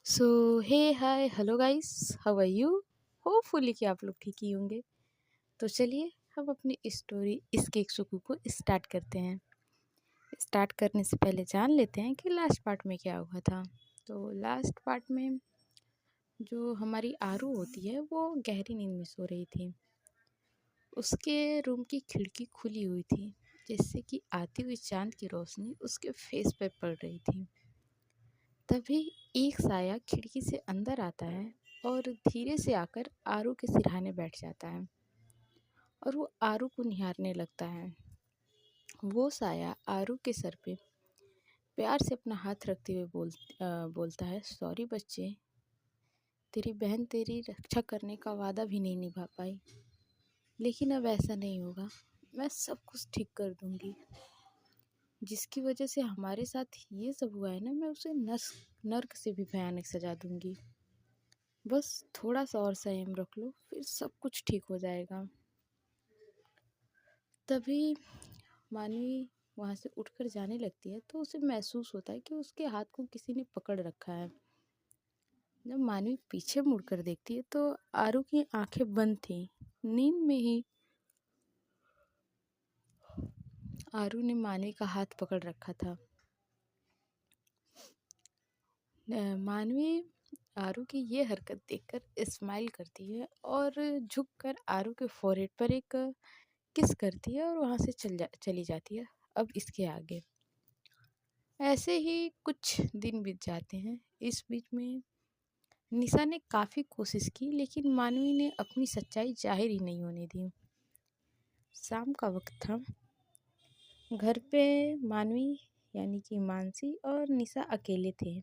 So hey hi hello guys, how are you. Hopefully कि आप लोग ठीक ही होंगे। तो चलिए हम अपनी स्टोरी इसके एक सुकू को स्टार्ट करते हैं। स्टार्ट करने से पहले जान लेते हैं कि लास्ट पार्ट में क्या हुआ था। तो लास्ट पार्ट में जो हमारी आरू होती है वो गहरी नींद में सो रही थी। उसके रूम की खिड़की खुली हुई थी, जिससे कि आती हुई चांद की रोशनी उसके फेस पर पड़ रही थी। तभी एक साया खिड़की से अंदर आता है और धीरे से आकर आरू के सिरहाने बैठ जाता है और वो आरू को निहारने लगता है। वो साया आरू के सर पे प्यार से अपना हाथ रखते हुए बोलता है, सॉरी बच्चे, तेरी बहन तेरी रक्षा करने का वादा भी नहीं निभा पाई, लेकिन अब ऐसा नहीं होगा। मैं सब कुछ ठीक कर दूंगी। जिसकी वजह से हमारे साथ ये सब हुआ है ना, मैं उसे नर्क से भी भयानक सजा दूंगी। बस थोड़ा सा और संयम रख लो, फिर सब कुछ ठीक हो जाएगा। तभी मानवी वहाँ से उठकर जाने लगती है तो उसे महसूस होता है कि उसके हाथ को किसी ने पकड़ रखा है। जब मानवी पीछे मुड़कर देखती है तो आरू की आंखें बंद थी। नींद में ही आरू ने मानवी का हाथ पकड़ रखा था। मानवी आरू की ये हरकत देखकर स्माइल करती है और झुककर आरू के फोrehead पर एक किस करती है और वहाँ से चली जाती है। अब इसके आगे ऐसे ही कुछ दिन बीत जाते हैं। इस बीच में निशा ने काफ़ी कोशिश की, लेकिन मानवी ने अपनी सच्चाई जाहिर ही नहीं होने दी। शाम का वक्त था। घर पे मानवी यानी कि मानसी और निशा अकेले थे।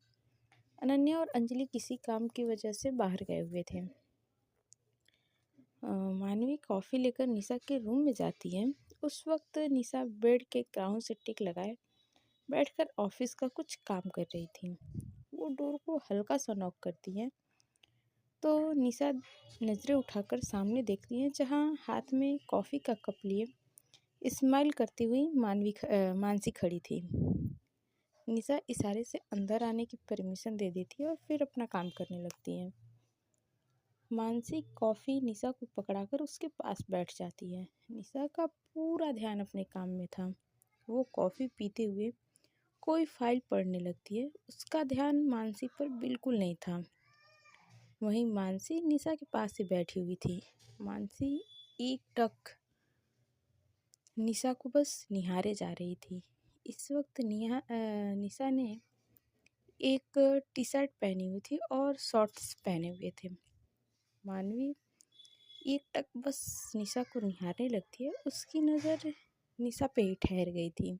अनन्या और अंजलि किसी काम की वजह से बाहर गए हुए थे। मानवी कॉफ़ी लेकर निशा के रूम में जाती है। उस वक्त निशा बेड के क्राउन से टिक लगाए बैठकर ऑफिस का कुछ काम कर रही थी। वो डोर को हल्का सा नॉक करती है तो निशा नज़रें उठाकर सामने देखती है, जहाँ हाथ में कॉफ़ी का कप लिए स्माइल करती हुई मानसी खड़ी थी। निशा इशारे से अंदर आने की परमिशन दे देती है और फिर अपना काम करने लगती है। मानसी कॉफ़ी निशा को पकड़ाकर उसके पास बैठ जाती है। निशा का पूरा ध्यान अपने काम में था। वो कॉफ़ी पीते हुए कोई फाइल पढ़ने लगती है। उसका ध्यान मानसी पर बिल्कुल नहीं था। वहीं मानसी निशा के पास से बैठी हुई थी। मानसी एकटक निशा को बस निहारे जा रही थी। इस वक्त निशा ने एक टी शर्ट पहनी हुई थी और शॉर्ट्स पहने हुए थे। मानवी एकटक बस निशा को निहारने लगती है। उसकी नज़र निशा पे ही ठहर गई थी।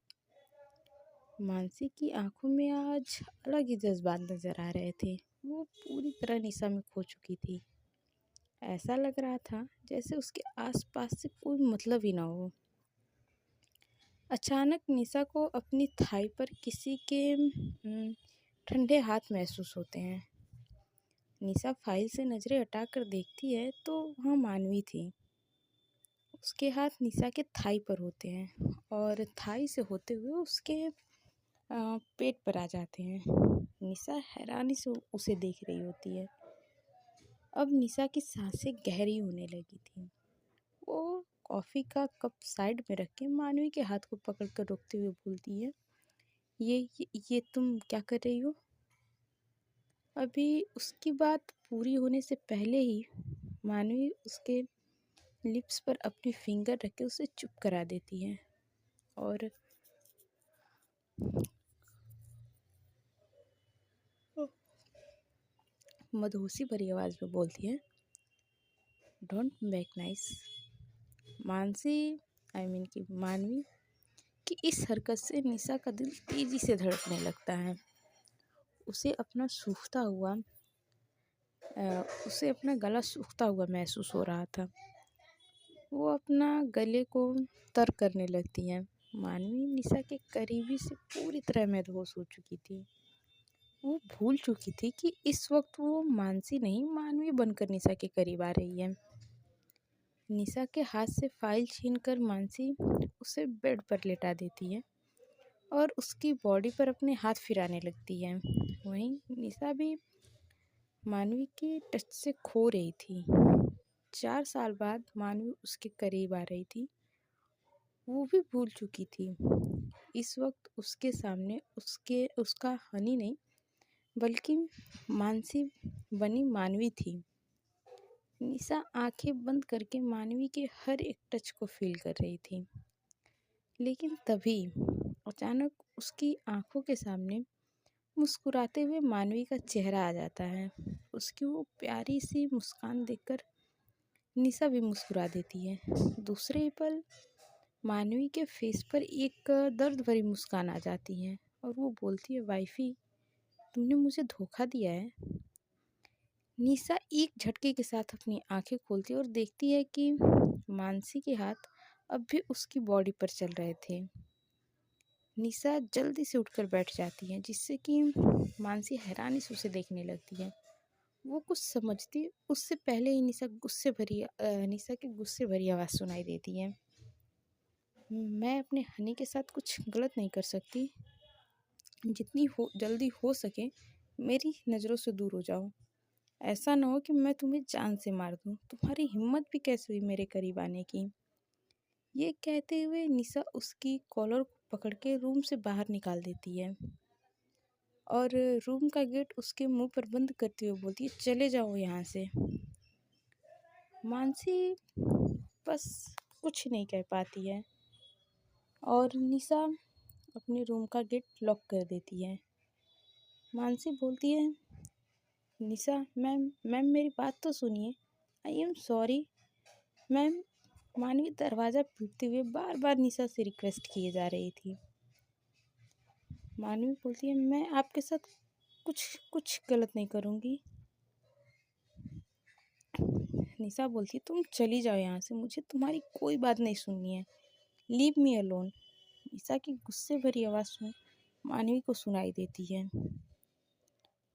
मानसी की आंखों में आज अलग ही जज्बात नजर आ रहे थे। वो पूरी तरह निशा में खो चुकी थी। ऐसा लग रहा था जैसे उसके आसपास से कोई मतलब ही ना हो। अचानक निशा को अपनी थाई पर किसी के ठंडे हाथ महसूस होते हैं। निशा फाइल से नज़रें हटाकर देखती है तो वहाँ मानवी थी। उसके हाथ निशा के थाई पर होते हैं और थाई से होते हुए उसके पेट पर आ जाते हैं। निशा हैरानी से उसे देख रही होती है। अब निशा की सांसें गहरी होने लगी थी। वो कॉफ़ी का कप साइड में रख के मानवी के हाथ को पकड़कर रोकते हुए बोलती है, ये तुम क्या कर रही हो। अभी उसकी बात पूरी होने से पहले ही मानवी उसके लिप्स पर अपनी फिंगर रख के उसे चुप करा देती है और मदहोशी भरी आवाज़ में बोलती है, डोंट मेक नाइस। मानसी कि मानवी की इस हरकत से निशा का दिल तेजी से धड़कने लगता है। उसे अपना सूखता हुआ उसे अपना गला सूखता हुआ महसूस हो रहा था। वो अपना गले को तर करने लगती है। मानवी निशा के करीबी से पूरी तरह मदहोश हो चुकी थी। वो भूल चुकी थी कि इस वक्त वो मानसी नहीं मानवी बनकर निशा के करीब आ रही है। निशा के हाथ से फाइल छीनकर मानसी उसे बेड पर लेटा देती है और उसकी बॉडी पर अपने हाथ फिराने लगती है। वहीं निशा भी मानवी के टच से खो रही थी। 4 साल बाद मानवी उसके करीब आ रही थी। वो भी भूल चुकी थी। इस वक्त उसके सामने उसका हनी नहीं बल्कि मानसी बनी मानवी थी। निशा आंखें बंद करके मानवी के हर एक टच को फील कर रही थी। लेकिन तभी अचानक उसकी आंखों के सामने मुस्कुराते हुए मानवी का चेहरा आ जाता है। उसकी वो प्यारी सी मुस्कान देखकर निशा भी मुस्कुरा देती है। दूसरे ही पल मानवी के फेस पर एक दर्द भरी मुस्कान आ जाती है और वो बोलती है, वाइफी तुमने मुझे धोखा दिया है। निशा एक झटके के साथ अपनी आंखें खोलती है और देखती है कि मानसी के हाथ अब भी उसकी बॉडी पर चल रहे थे। निशा जल्दी से उठकर बैठ जाती है जिससे कि मानसी हैरानी से उसे देखने लगती है। वो कुछ समझती उससे पहले ही निशा की गुस्से भरी आवाज़ सुनाई देती है। मैं अपने हनी के साथ कुछ गलत नहीं कर सकती। जितनी जल्दी हो सके मेरी नज़रों से दूर हो जाओ। ऐसा ना हो कि मैं तुम्हें जान से मार दूँ। तुम्हारी हिम्मत भी कैसे हुई मेरे करीब आने की। ये कहते हुए निशा उसकी कॉलर को पकड़ के रूम से बाहर निकाल देती है और रूम का गेट उसके मुंह पर बंद करते हुए बोलती है, चले जाओ यहाँ से। मानसी बस कुछ नहीं कह पाती है और निशा अपने रूम का गेट लॉक कर देती है। मानसी बोलती है, निशा मैम मेरी बात तो सुनिए। I am sorry ma'am. मानवी दरवाज़ा पीटते हुए बार बार निशा से रिक्वेस्ट किए जा रही थी। मानवी बोलती है, मैं आपके साथ कुछ कुछ गलत नहीं करूँगी। निशा बोलती है, तुम चली जाओ यहाँ से, मुझे तुम्हारी कोई बात नहीं सुननी है। Leave me alone. निशा की गुस्से भरी आवाज़ मानवी को सुनाई देती है।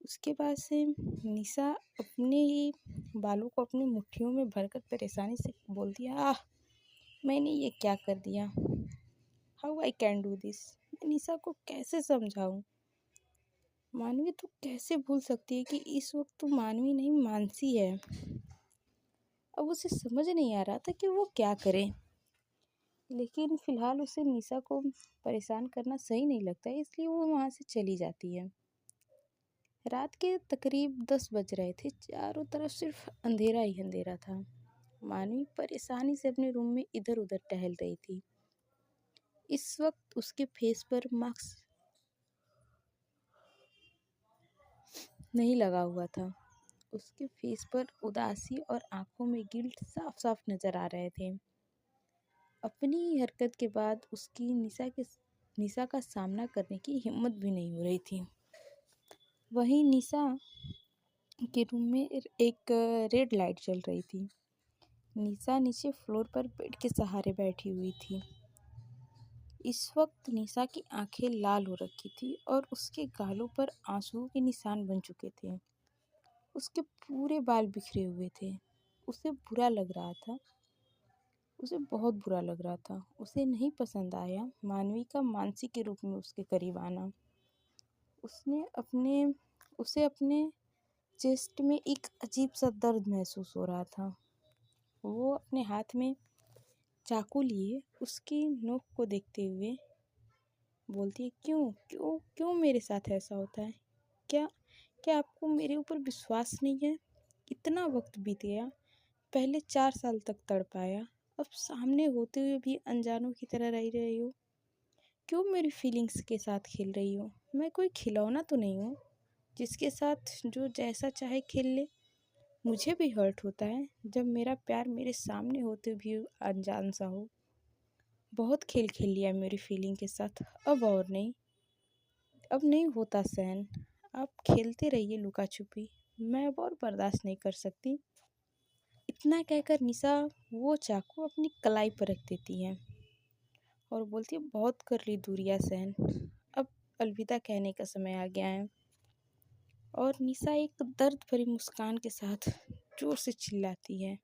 उसके बाद से निशा अपने ही बालों को अपनी मुट्ठियों में भरकर परेशानी से बोलती है, आह मैंने ये क्या कर दिया। How I can do this. मैं निशा को कैसे समझाऊं। मानवी तो कैसे भूल सकती है कि इस वक्त तो मानवी नहीं मानसी है। अब उसे समझ नहीं आ रहा था कि वो क्या करे। लेकिन फिलहाल उसे निशा को परेशान करना सही नहीं लगता है, इसलिए वो वहाँ से चली जाती है। रात के तकरीब 10 बज रहे थे। चारों तरफ सिर्फ अंधेरा ही अंधेरा था। मानवी परेशानी से अपने रूम में इधर उधर टहल रही थी। इस वक्त उसके फेस पर मास्क नहीं लगा हुआ था। उसके फेस पर उदासी और आंखों में गिल्ट साफ साफ नजर आ रहे थे। अपनी हरकत के बाद उसकी निशा का सामना करने की हिम्मत भी नहीं हो रही थी। वहीं निशा के रूम में एक रेड लाइट जल रही थी। निशा नीचे फ्लोर पर बेड के सहारे बैठी हुई थी। इस वक्त निशा की आंखें लाल हो रखी थी और उसके गालों पर आंसुओं के निशान बन चुके थे। उसके पूरे बाल बिखरे हुए थे। उसे बुरा लग रहा था। उसे बहुत बुरा लग रहा था। उसे नहीं पसंद आया मानवी का मानसी के रूप में उसके करीब आना। उसने अपने उसे अपने चेस्ट में एक अजीब सा दर्द महसूस हो रहा था। वो अपने हाथ में चाकू लिए उसकी नोक को देखते हुए बोलती है, क्यों क्यों क्यों मेरे साथ ऐसा होता है। क्या क्या आपको मेरे ऊपर विश्वास नहीं है। इतना वक्त बीत गया। पहले 4 साल तक तड़पाया, अब सामने होते हुए भी अनजानों की तरह रह रही हो। क्यों मेरी फीलिंग्स के साथ खेल रही हो। मैं कोई खिलौना तो नहीं हूँ जिसके साथ जो जैसा चाहे खेल ले। मुझे भी हर्ट होता है जब मेरा प्यार मेरे सामने होते भी अनजान सा हो। बहुत खेल खेल लिया मेरी फीलिंग के साथ, अब और नहीं। अब नहीं होता सहन। आप खेलते रहिए लुका छुपी। मैं अब और बर्दाश्त नहीं कर सकती। इतना कहकर निशा वो चाकू अपनी कलाई पर रख देती है और बोलती है, बहुत कर ली दूरियां सहन, अब अलविदा कहने का समय आ गया है। और निशा एक दर्द भरी मुस्कान के साथ जोर से चिल्लाती है।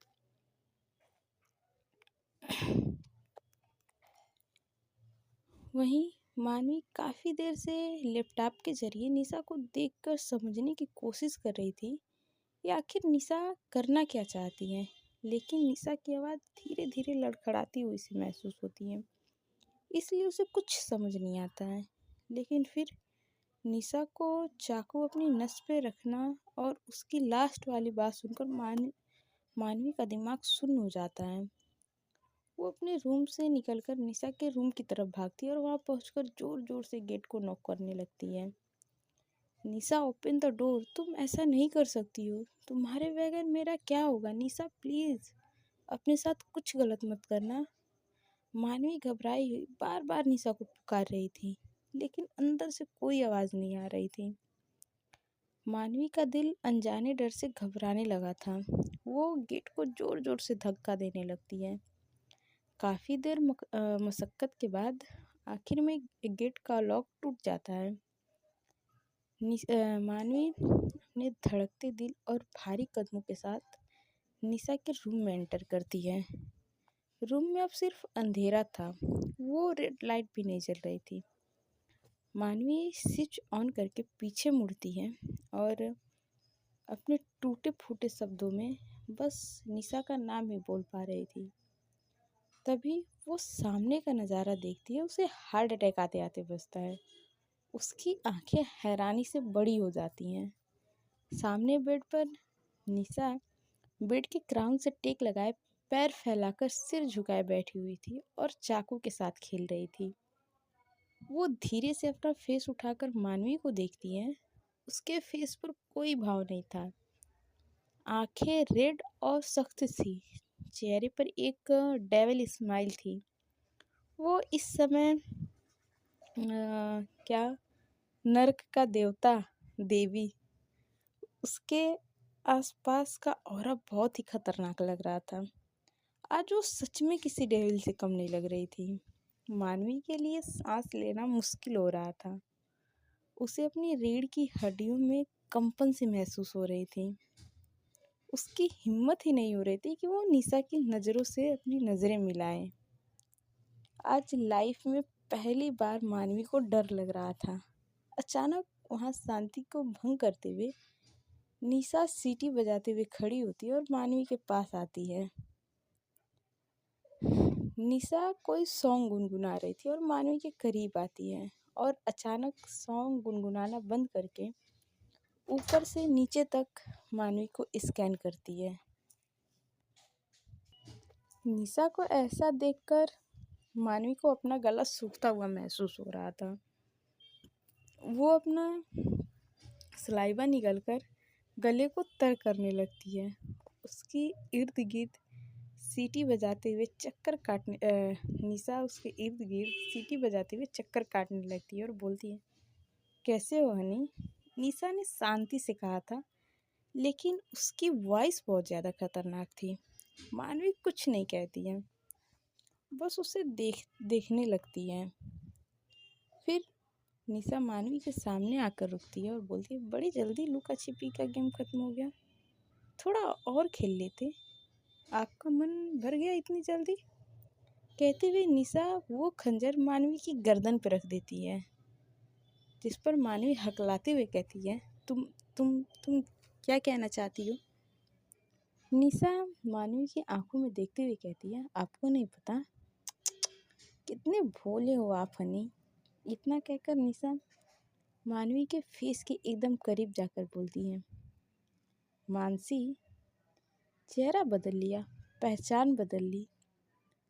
वहीं मानवी काफ़ी देर से लैपटॉप के जरिए निशा को देखकर समझने की कोशिश कर रही थी ये आखिर निशा करना क्या चाहती है। लेकिन निशा की आवाज़ धीरे धीरे लड़खड़ाती हुई सी महसूस होती है, इसलिए उसे कुछ समझ नहीं आता है। लेकिन फिर निशा को चाकू अपनी नस पे रखना और उसकी लास्ट वाली बात सुनकर मानवी का दिमाग सुन्न हो जाता है। वो अपने रूम से निकलकर निशा के रूम की तरफ भागती है और वहां पहुंचकर जोर जोर से गेट को नॉक करने लगती है। निशा, ओपन द डोर, तुम ऐसा नहीं कर सकती हो। तुम्हारे बगैर मेरा क्या होगा। निशा प्लीज, अपने साथ कुछ गलत मत करना। मानवी घबराई हुई बार बार निशा को पुकार रही थी, लेकिन अंदर से कोई आवाज नहीं आ रही थी। मानवी का दिल अनजाने डर से घबराने लगा था। वो गेट को जोर जोर से धक्का देने लगती है। काफी देर मशक्कत के बाद आखिर में गेट का लॉक टूट जाता है। मानवी अपने धड़कते दिल और भारी कदमों के साथ निशा के रूम में एंटर करती है। रूम में अब सिर्फ अंधेरा था, वो रेड लाइट भी नहीं जल रही थी। मानवी स्विच ऑन करके पीछे मुड़ती है और अपने टूटे फूटे शब्दों में बस निशा का नाम ही बोल पा रही थी। तभी वो सामने का नज़ारा देखती है, उसे हार्ट अटैक आते आते बचता है। उसकी आंखें हैरानी से बड़ी हो जाती हैं। सामने बेड पर निशा बेड के क्राउन से टेक लगाए पैर फैलाकर सिर झुकाए बैठी हुई थी और चाकू के साथ खेल रही थी। वो धीरे से अपना फेस उठाकर मानवी को देखती है। उसके फेस पर कोई भाव नहीं था। आंखें रेड और सख्त थी, चेहरे पर एक डेविल स्माइल थी। वो इस समय क्या नर्क का देवता, देवी, उसके आसपास का ऑरा बहुत ही खतरनाक लग रहा था। आज वो सच में किसी डेविल से कम नहीं लग रही थी। मानवी के लिए सांस लेना मुश्किल हो रहा था। उसे अपनी रीढ़ की हड्डियों में कंपन सी महसूस हो रही थी। उसकी हिम्मत ही नहीं हो रही थी कि वो निशा की नज़रों से अपनी नज़रें मिलाए। आज लाइफ में पहली बार मानवी को डर लग रहा था। अचानक वहाँ शांति को भंग करते हुए निशा सीटी बजाते हुए खड़ी होती है और मानवी के पास आती है। निशा कोई सॉन्ग गुनगुना रही थी और मानवी के करीब आती है और अचानक सॉन्ग गुनगुनाना बंद करके ऊपर से नीचे तक मानवी को स्कैन करती है। निशा को ऐसा देखकर मानवी को अपना गला सूखता हुआ महसूस हो रहा था। वो अपना सलाइवा निकलकर गले को तर करने लगती है। उसकी इर्द गिर्द सीटी बजाते हुए निशा उसके इर्द गिर्द सीटी बजाते हुए चक्कर काटने लगती है और बोलती है, कैसे हो हनी। निशा ने शांति से कहा था, लेकिन उसकी वॉइस बहुत ज़्यादा खतरनाक थी। मानवी कुछ नहीं कहती है, बस उसे देखने लगती है। फिर निशा मानवी के सामने आकर रुकती है और बोलती है, बड़ी जल्दी लुका छिपी का गेम खत्म हो गया। थोड़ा और खेल लेते, आपका मन भर गया इतनी जल्दी। कहते हुए निशा वो खंजर मानवी की गर्दन पर रख देती है, जिस पर मानवी हकलाते हुए कहती है, तुम क्या कहना चाहती हो। निशा मानवी की आंखों में देखते हुए कहती है, आपको नहीं पता, कितने भोले हो आप हनी। इतना कहकर निशा मानवी के फेस के एकदम करीब जाकर बोलती है, मानसी, चेहरा बदल लिया, पहचान बदल ली,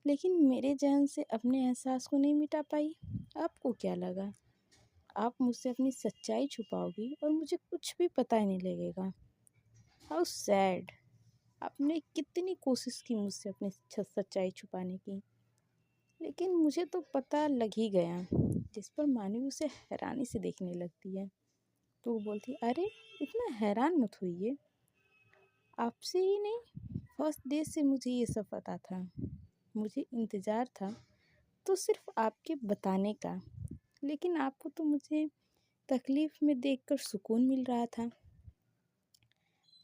लेकिन मेरे जहन से अपने एहसास को नहीं मिटा पाई। आपको क्या लगा आप मुझसे अपनी सच्चाई छुपाओगी और मुझे कुछ भी पता ही नहीं लगेगा। How sad. आपने कितनी कोशिश की मुझसे अपनी सच्चाई छुपाने की, लेकिन मुझे तो पता लग ही गया। जिस पर मानवी उसे हैरानी से देखने लगती है। तो वो बोलती, अरे इतना हैरान मत होइए, आपसे ही नहीं, फर्स्ट डे से मुझे ये सब पता था। मुझे इंतज़ार था तो सिर्फ आपके बताने का, लेकिन आपको तो मुझे तकलीफ़ में देखकर सुकून मिल रहा था।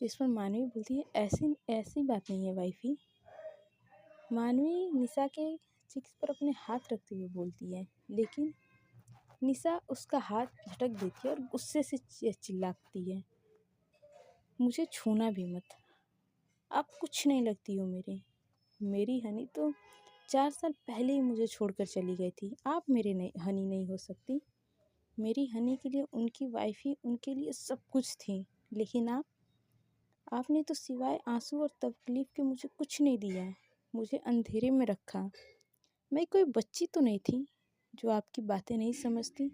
इस पर मानवी बोलती है, ऐसी ऐसी बात नहीं है वाइफी। मानवी निशा के चिक्स पर अपने हाथ रखते हुए बोलती है, लेकिन निशा उसका हाथ झटक देती है और गुस्से से चिल्लाती है, मुझे छूना भी मत। आप कुछ नहीं लगती हो मेरे। मेरी हनी तो 4 साल पहले ही मुझे छोड़कर चली गई थी। आप मेरे नहीं हनी नहीं हो सकती। मेरी हनी के लिए उनकी वाइफ ही उनके लिए सब कुछ थी। लेकिन आपने तो सिवाय आंसू और तकलीफ के मुझे कुछ नहीं दिया। मुझे अंधेरे में रखा। मैं कोई बच्ची तो नहीं थी जो आपकी बातें नहीं समझती।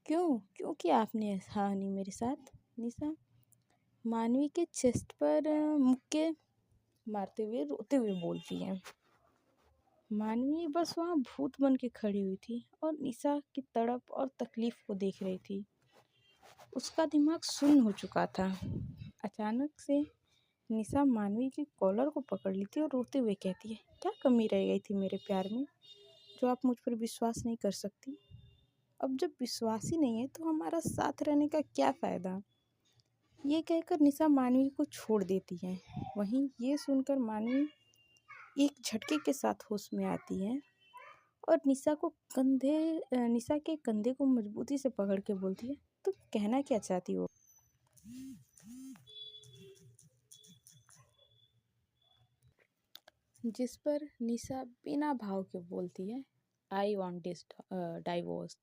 क्यों किया आपने ऐसा हनी मेरे साथ? निशा मानवी के चेस्ट पर मुक्के मारते हुए रोते हुए बोलती है। मानवी बस वहाँ भूत बन के खड़ी हुई थी और निशा की तड़प और तकलीफ को देख रही थी। उसका दिमाग सुन्न हो चुका था। अचानक से निशा मानवी की कॉलर को पकड़ लेती है और रोते हुए कहती है, क्या कमी रह गई थी मेरे प्यार में जो आप मुझ पर विश्वास नहीं कर सकती? अब जब विश्वास ही नहीं है तो हमारा साथ रहने का क्या फ़ायदा? ये कहकर निशा मानवी को छोड़ देती है। वहीं ये सुनकर मानवी एक झटके के साथ होश में आती है और निशा के कंधे को मजबूती से पकड़ के बोलती है, तुम कहना क्या चाहती हो? जिस पर निशा बिना भाव के बोलती है, आई वॉन्ट दिस डाइवोर्स।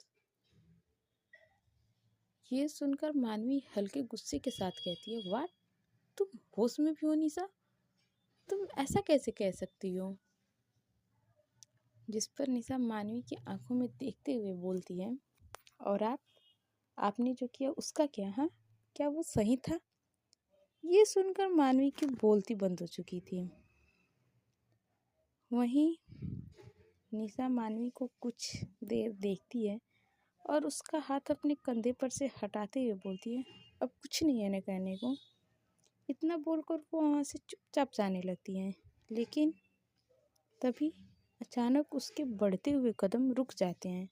ये सुनकर मानवी हल्के गुस्से के साथ कहती है, वाट, तुम होश में भी हो निशा? तुम ऐसा कैसे कह सकती हो? जिस पर निशा मानवी की आंखों में देखते हुए बोलती है, और आपने जो किया उसका क्या? हाँ, क्या वो सही था? ये सुनकर मानवी की बोलती बंद हो चुकी थी। वहीं निशा मानवी को कुछ देर देखती है और उसका हाथ अपने कंधे पर से हटाते हुए बोलती है, अब कुछ नहीं है ना कहने को। इतना बोलकर वो वहाँ से चुपचाप जाने लगती हैं। लेकिन तभी अचानक उसके बढ़ते हुए कदम रुक जाते हैं,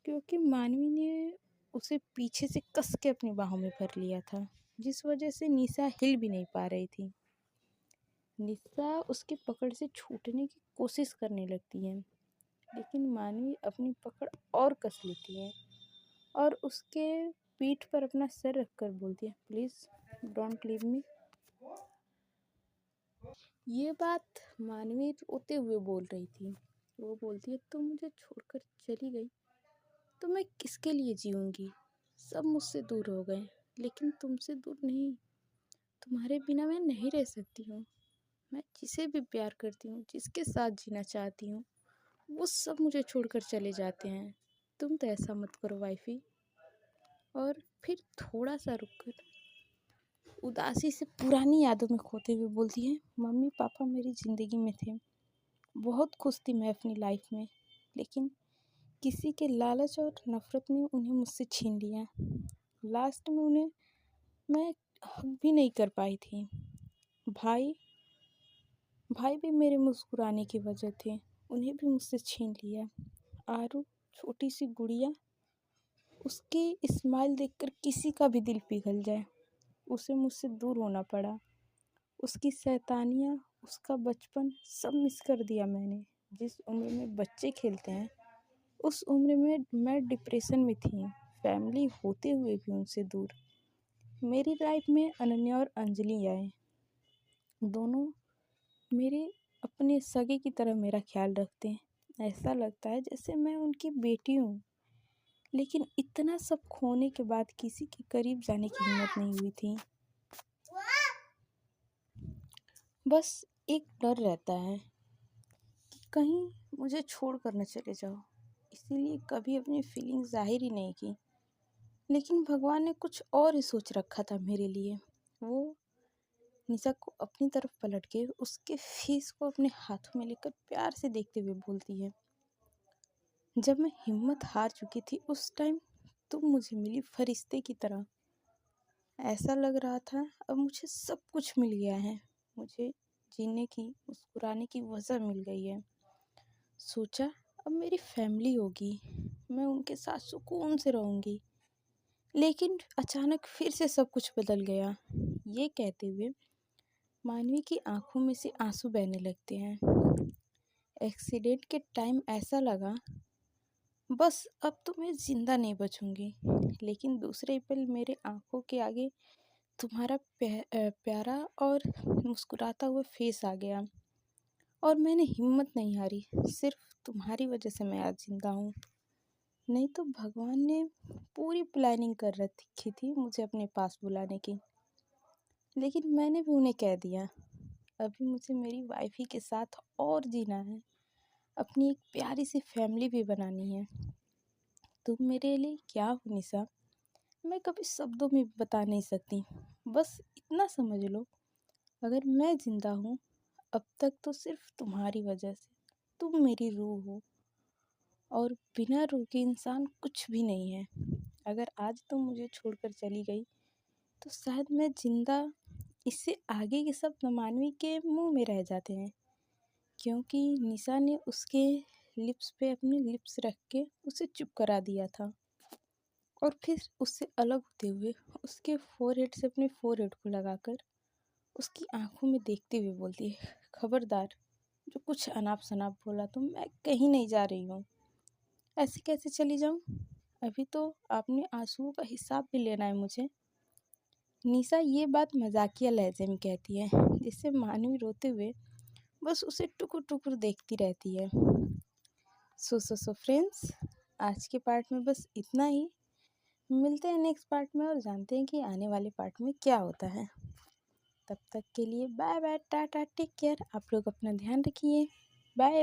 क्योंकि मानवी ने उसे पीछे से कस के अपनी बाहों में भर लिया था, जिस वजह से निशा हिल भी नहीं पा रही थी। निशा उसकी पकड़ से छूटने की कोशिश करने लगती है, लेकिन मानवी अपनी पकड़ और कस लेती है और उसके पीठ पर अपना सर रखकर बोलती है, प्लीज़ डोंट लीव मी। ये बात मानवी रोते हुए बोल रही थी। वो बोलती है, तुम मुझे छोड़कर चली गई तो मैं किसके लिए जीऊँगी? सब मुझसे दूर हो गए, लेकिन तुमसे दूर नहीं। तुम्हारे बिना मैं नहीं रह सकती हूँ। मैं जिसे भी प्यार करती हूँ, जिसके साथ जीना चाहती हूँ, वो सब मुझे छोड़कर चले जाते हैं। तुम तो ऐसा मत करो वाइफी। और फिर थोड़ा सा रुककर उदासी से पुरानी यादों में खोते हुए बोलती है, मम्मी पापा मेरी ज़िंदगी में थे। बहुत खुश थी मैं अपनी लाइफ में, लेकिन किसी के लालच और नफ़रत ने उन्हें मुझसे छीन लिया। लास्ट में उन्हें मैं हग भी नहीं कर पाई थी। भाई भाई भी मेरे मुस्कुराने की वजह थे, उन्हें भी मुझसे छीन लिया। आरू, छोटी सी गुड़िया, उसकी स्माइल देखकर किसी का भी दिल पिघल जाए, उसे मुझसे दूर होना पड़ा। उसकी शैतानियाँ, उसका बचपन सब मिस कर दिया मैंने। जिस उम्र में बच्चे खेलते हैं, उस उम्र में मैं डिप्रेशन में थी, फैमिली होते हुए भी उनसे दूर। मेरी लाइफ में अनन्या और अंजलि आए। दोनों मेरे अपने सगे की तरह मेरा ख्याल रखते हैं। ऐसा लगता है जैसे मैं उनकी बेटी हूँ। लेकिन इतना सब खोने के बाद किसी के करीब जाने की हिम्मत नहीं हुई थी। बस एक डर रहता है कि कहीं मुझे छोड़ कर न चले जाओ। इसीलिए कभी अपनी फीलिंग्स ज़ाहिर ही नहीं की। लेकिन भगवान ने कुछ और ही सोच रखा था मेरे लिए। वो निशा को अपनी तरफ पलट के उसके फेस को अपने हाथों में लेकर प्यार से देखते हुए बोलती है, जब मैं हिम्मत हार चुकी थी उस टाइम तुम मुझे मिली फरिश्ते की तरह। ऐसा लग रहा था अब मुझे सब कुछ मिल गया है। मुझे जीने की, मुस्कुराने की वजह मिल गई है। सोचा अब मेरी फैमिली होगी, मैं उनके साथ सुकून से रहूँगी। लेकिन अचानक फिर से सब कुछ बदल गया। ये कहते हुए मानवी की आंखों में से आंसू बहने लगते हैं। एक्सीडेंट के टाइम ऐसा लगा बस अब तो मैं ज़िंदा नहीं बचूंगी, लेकिन दूसरे पल मेरे आंखों के आगे तुम्हारा प्यारा और मुस्कुराता हुआ फेस आ गया और मैंने हिम्मत नहीं हारी। सिर्फ तुम्हारी वजह से मैं आज ज़िंदा हूँ। नहीं तो भगवान ने पूरी प्लानिंग कर रखी थी मुझे अपने पास बुलाने की। लेकिन मैंने भी उन्हें कह दिया, अभी मुझे मेरी वाइफ ही के साथ और जीना है। अपनी एक प्यारी सी फैमिली भी बनानी है। तुम मेरे लिए क्या हो निशा, मैं कभी शब्दों में बता नहीं सकती। बस इतना समझ लो, अगर मैं जिंदा हूँ अब तक तो सिर्फ तुम्हारी वजह से। तुम मेरी रूह हो और बिना रूह के इंसान कुछ भी नहीं है। अगर आज तुम मुझे छोड़कर चली गई तो शायद मैं जिंदा, इससे आगे के सब मानवी के मुंह में रह जाते हैं। क्योंकि निशा ने उसके लिप्स पे अपनी लिप्स रख के उसे चुप करा दिया था और फिर उससे अलग होते हुए उसके फोरहेड से अपने फोरहेड को लगाकर उसकी आंखों में देखते हुए बोलती है, खबरदार, जो कुछ अनाप शनाप बोला तो मैं कहीं नहीं जा रही हूँ। ऐसे कैसे चली जाऊँ? अभी तो आपने आंसुओं का हिसाब भी लेना है मुझे। निशा ये बात मजाकिया लहजे में कहती है, जिससे मानवी रोते हुए बस उसे टुकुर टुकुर देखती रहती है। सो फ्रेंड्स, आज के पार्ट में बस इतना ही। मिलते हैं नेक्स्ट पार्ट में और जानते हैं कि आने वाले पार्ट में क्या होता है। तब तक के लिए bye bye, tata, take care. आप लोग अपना ध्यान रखिए। बाय।